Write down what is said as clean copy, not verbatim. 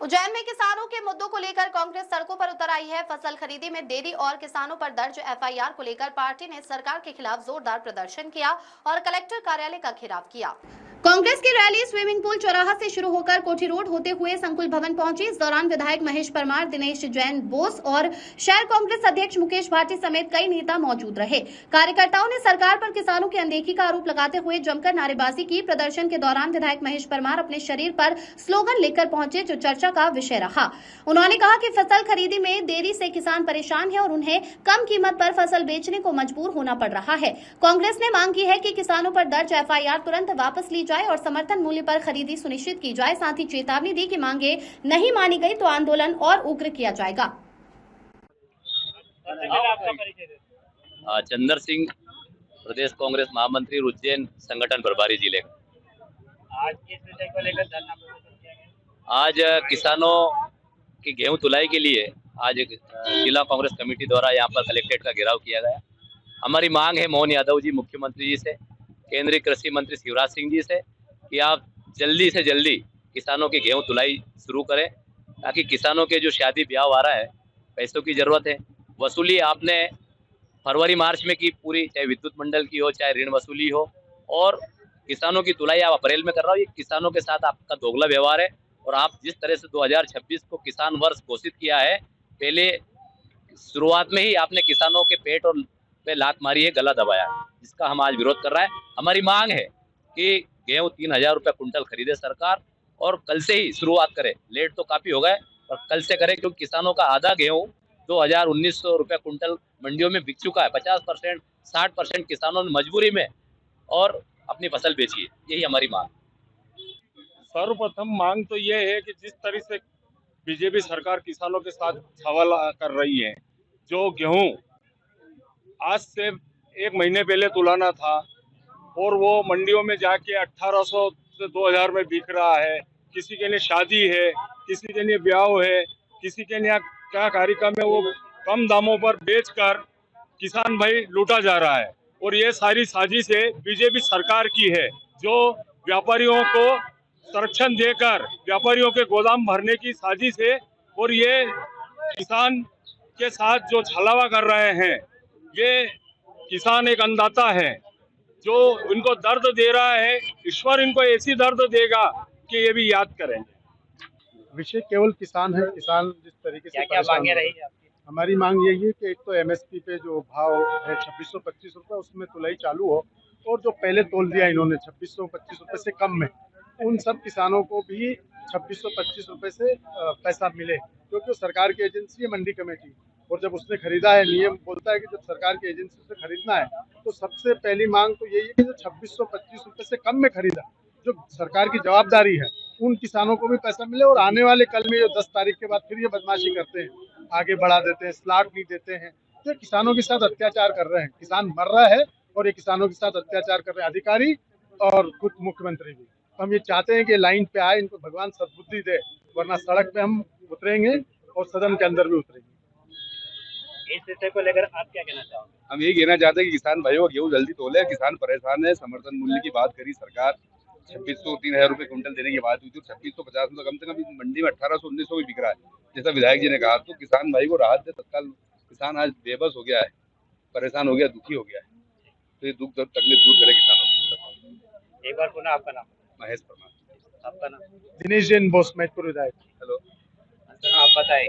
उज्जैन में किसानों के मुद्दों को लेकर कांग्रेस सड़कों पर उतर आई है। फसल खरीदी में देरी और किसानों पर दर्ज एफआईआर को लेकर पार्टी ने सरकार के खिलाफ जोरदार प्रदर्शन किया और कलेक्टर कार्यालय का घेराव किया। कांग्रेस की रैली स्विमिंग पूल चौराहा से शुरू होकर कोठी रोड होते हुए संकुल भवन पहुंची। इस दौरान विधायक महेश परमार, दिनेश जैन बोस और शहर कांग्रेस अध्यक्ष मुकेश भाटी समेत कई नेता मौजूद रहे। कार्यकर्ताओं ने सरकार पर किसानों की अनदेखी का आरोप लगाते हुए जमकर नारेबाजी की। प्रदर्शन के दौरान विधायक महेश परमार अपने शरीर पर स्लोगन लेकर पहुंचे, जो चर्चा का विषय रहा। उन्होंने कहा कि फसल खरीदी में देरी से किसान परेशान है और उन्हें कम कीमत पर फसल बेचने को मजबूर होना पड़ रहा है। कांग्रेस ने मांग की है कि किसानों पर दर्ज एफआईआर तुरंत वापस ली जाए और समर्थन मूल्य पर खरीदी सुनिश्चित की जाए। साथ ही चेतावनी दी कि मांगे नहीं मानी गई तो आंदोलन और उग्र किया जाएगा। चंदर सिंह, प्रदेश कांग्रेस महामंत्री, उज्जैन संगठन प्रभारी जिले का। आज किस विषय को लेकर धरना प्रदर्शन किया गया? आज किसानों की गेहूं तुलाई के लिए आज जिला कांग्रेस कमेटी द्वारा यहाँ पर कलेक्ट्रेट का घेराव किया गया। हमारी मांग है मोहन यादव जी, मुख्यमंत्री जी से, केंद्रीय कृषि मंत्री शिवराज सिंह जी से, कि आप जल्दी से जल्दी किसानों की गेहूं तुलाई शुरू करें, ताकि किसानों के जो शादी ब्याह आ रहा है, पैसों की जरूरत है। वसूली आपने फरवरी मार्च में की पूरी, चाहे विद्युत मंडल की हो, चाहे ऋण वसूली हो, और किसानों की तुलाई आप अप्रैल में कर रहा हो। ये किसानों के साथ आपका दोगला व्यवहार है। और आप जिस तरह से 2026 को किसान वर्ष घोषित किया है, पहले शुरुआत में ही आपने किसानों के पेट और पे लात मारी है, गला दबाया है, जिसका हम आज विरोध कर रहे हैं। हमारी मांग है कि गेहूं 3000 रुपये कुंटल खरीदे सरकार, और कल से ही शुरुआत करे। लेट तो काफी हो गए, और कल से करे, क्योंकि किसानों का आधा गेहूं 2000-1900 रुपये कुंटल मंडियों में बिक चुका है। 50%, 60% किसानों ने मजबूरी में और अपनी फसल बेची है। यही हमारी मांग। सर्वप्रथम मांग तो ये है कि जिस तरह से बीजेपी सरकार किसानों के साथ छावल कर रही है, जो गेहूं आज से 1 महीने पहले तुलाना था और वो मंडियों में जाके 1800 से 2000 में बिक रहा है। किसी के लिए शादी है, किसी के लिए ब्याह है, किसी के लिए क्या कार्यक्रम है, वो कम दामों पर बेचकर किसान भाई लूटा जा रहा है। और ये सारी साजिश है बीजेपी सरकार की है, जो व्यापारियों को संरक्षण देकर व्यापारियों के गोदाम भरने की साजिश है। और ये किसान के साथ जो छलावा कर रहे हैं, ये किसान एक अन्नदाता है जो इनको दर्द दे रहा है। ईश्वर इनको ऐसी दर्द देगा कि ये भी याद करेंगे। विषय केवल किसान है। किसान जिस तरीके से क्या मांगे रही है आपकी? हमारी मांग यही है कि एक तो एमएसपी पे जो भाव है 2625 रुपये, उसमें तुलाई चालू हो, और जो पहले तोल दिया इन्होंने 2625 रुपये से कम में, उन सब किसानों को भी 2625 रुपये से पैसा मिले, क्योंकि सरकार की एजेंसी है मंडी कमेटी। और जब उसने खरीदा है, नियम बोलता है कि जब सरकार की एजेंसी से खरीदना है तो सबसे पहली मांग तो यही है कि जो 2625 रुपये से कम में खरीदा, जो सरकार की जवाबदारी है, उन किसानों को भी पैसा मिले। और आने वाले कल में जो 10 तारीख के बाद फिर ये बदमाशी करते हैं, आगे बढ़ा देते हैं, स्लॉट नहीं देते हैं, तो ये किसानों के साथ अत्याचार कर रहे हैं। किसान मर रहा है और ये किसानों के साथ अत्याचार कर रहे हैं अधिकारी और खुद मुख्यमंत्री भी। हम ये चाहते हैं कि लाइन पे आए, इनको भगवान सद्बुद्धि दे, वरना सड़क पे हम उतरेंगे और सदन के अंदर भी उतरेंगे। इस विषय को लेकर आप क्या कहना चाहोगे? हम यही कहना चाहते हैं कि किसान भाइयों गेहूं जल्दी तोले। किसान परेशान है। समर्थन मूल्य की बात करी सरकार, 2600-3000 रुपये कुंटल देने की बात हुई थी, 2650 में कम से कम मंडी में 1800-1900 भी बिक रहा है, जैसा विधायक जी ने कहा। तो किसान भाई को राहत दे तत्काल। किसान आज बेबस हो गया है, परेशान हो गया, दुखी हो गया है, तो ये दुख तकलीफ दूर करे किसानों की। एक बार पुनः आपका नाम? महेश परमार। आपका नाम? दिनेश जैन बोस, मैथपुर विधायक। हेलो आप बताएं।